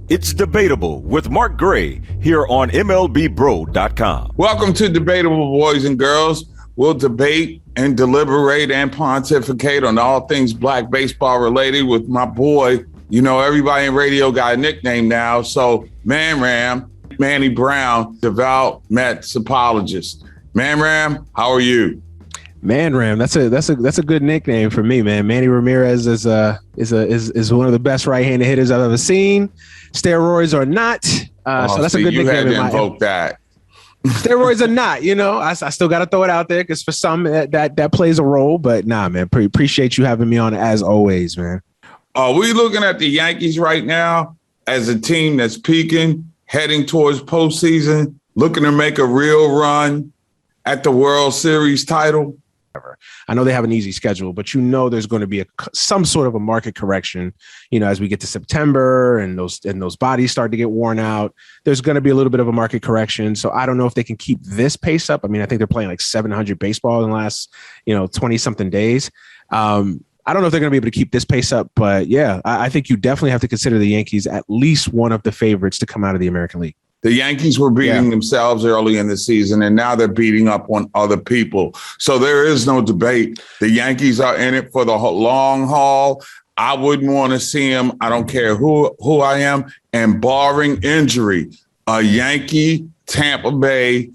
It's Debatable with Mark Gray here on MLBBro.com. Welcome to Debatable, boys and girls. We'll debate and deliberate and pontificate on all things black baseball related with my boy. You know, everybody in radio got a nickname now. So Manny Brown, devout Mets apologist. Man-Ram, how are you? Man-Ram, that's a good nickname for me, man. Manny Ramirez is one of the best right-handed hitters I've ever seen. Steroids or not, so that's a good nickname. You had to invoke that. Steroids or not, you know, I still got to throw it out there because for some that plays a role. But nah, man, appreciate you having me on as always, man. Are we looking at the Yankees right now as a team that's peaking, heading towards postseason, looking to make a real run at the World Series title? I know they have an easy schedule, but you know there's going to be some sort of a market correction, you know, as we get to September and those bodies start to get worn out. There's going to be a little bit of a market correction. So I don't know if they can keep this pace up. I mean, I think they're playing like 700 baseball in the last, 20-something days. I don't know if they're going to be able to keep this pace up, but yeah, I think you definitely have to consider the Yankees at least one of the favorites to come out of the American League. The Yankees were beating themselves early in the season, and now they're beating up on other people. So there is no debate. The Yankees are in it for the long haul. I wouldn't want to see them. I don't care who I am. And barring injury, a Yankee Tampa Bay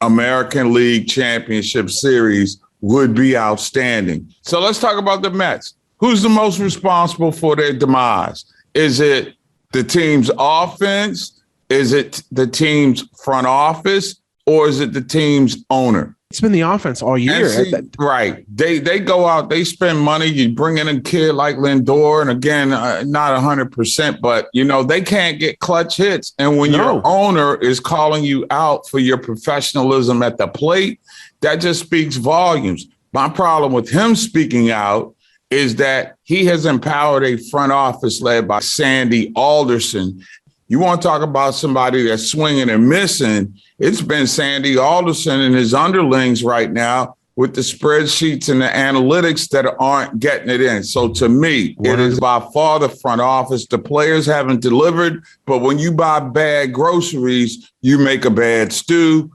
American League Championship Series would be outstanding. So let's talk about the Mets. Who's the most responsible for their demise? Is it the team's offense? Is it the team's front office, or is it the team's owner? It's been the offense all year. Right. They go out, they spend money. You bring in a kid like Lindor, and again, not 100%, but, they can't get clutch hits. And when your owner is calling you out for your professionalism at the plate, that just speaks volumes. My problem with him speaking out is that he has empowered a front office led by Sandy Alderson. You want to talk about somebody that's swinging and missing? It's been Sandy Alderson and his underlings right now with the spreadsheets and the analytics that aren't getting it in. So to me, it is by far the front office. The players haven't delivered, but when you buy bad groceries, you make a bad stew.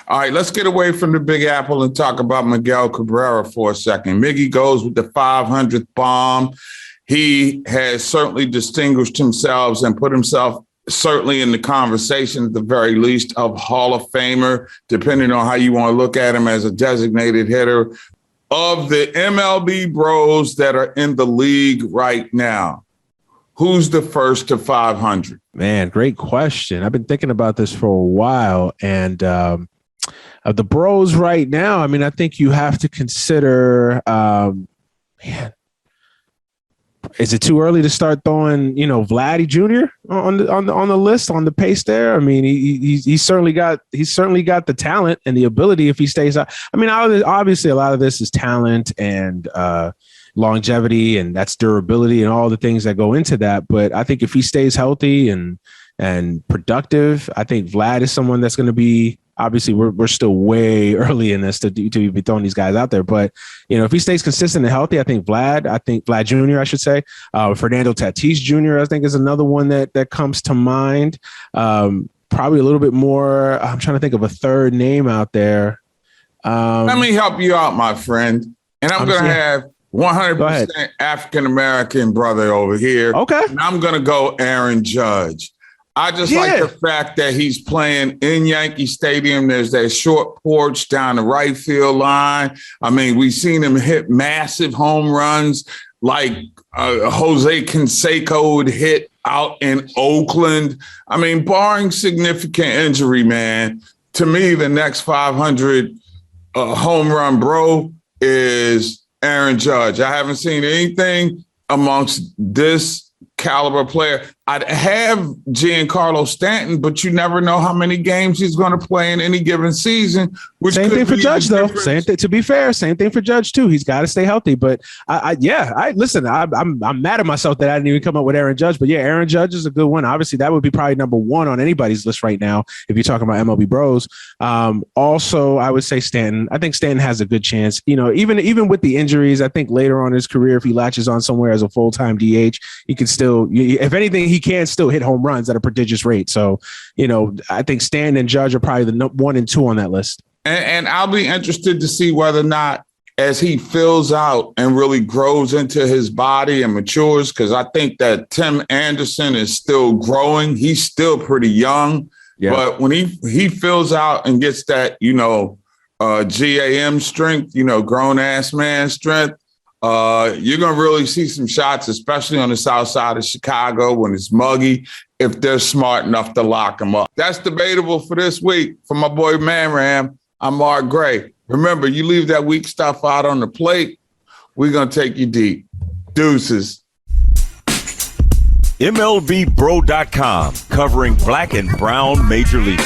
All right, let's get away from the Big Apple and talk about Miguel Cabrera for a second. Miggy goes with the 500th bomb. He has certainly distinguished himself and put himself certainly in the conversation, at the very least, of Hall of Famer, depending on how you want to look at him as a designated hitter. Of the MLB bros that are in the league right now, who's the first to 500? Man, great question. I've been thinking about this for a while. And of the bros right now, I mean, I think you have to consider, is it too early to start throwing, Vladdy Jr. on the list, on the pace there? I mean, he's certainly got the talent and the ability if he stays out. I mean, obviously a lot of this is talent and longevity, and that's durability and all the things that go into that. But I think if he stays healthy and productive, I think Vlad is someone that's going to be. Obviously, we're still way early in this to be throwing these guys out there. But, if he stays consistent and healthy, I think Vlad Jr., I should say. Fernando Tatis Jr., I think, is another one that comes to mind. Probably a little bit more. I'm trying to think of a third name out there. Let me help you out, my friend. And I'm going to have 100% African-American brother over here. Okay. And I'm going to go Aaron Judge. I just like the fact that he's playing in Yankee Stadium. There's that short porch down the right field line. I mean, we've seen him hit massive home runs like Jose Canseco would hit out in Oakland. I mean, barring significant injury, man, to me, the next 500 home run bro is Aaron Judge. I haven't seen anything amongst this caliber player. I'd have Giancarlo Stanton, but you never know how many games he's going to play in any given season. Same thing for Judge, though. To be fair, same thing for Judge too. He's got to stay healthy. But listen. I'm mad at myself that I didn't even come up with Aaron Judge. But yeah, Aaron Judge is a good one. Obviously, that would be probably number one on anybody's list right now if you're talking about MLB bros. Also, I would say Stanton. I think Stanton has a good chance. Even with the injuries, I think later on in his career, if he latches on somewhere as a full-time DH, he can still. If anything, he can still hit home runs at a prodigious rate. So, I think Stan and Judge are probably the 1 and 2 on that list. And I'll be interested to see whether or not, as he fills out and really grows into his body and matures, because I think that Tim Anderson is still growing. He's still pretty young. Yeah. But when he fills out and gets that, GAM strength, grown ass man strength, you're going to really see some shots, especially on the south side of Chicago when it's muggy, if they're smart enough to lock him up. That's debatable for this week. For my boy Man Ram, I'm Mark Gray. Remember, you leave that weak stuff out on the plate, we're going to take you deep. Deuces. MLBBro.com, covering black and brown major league.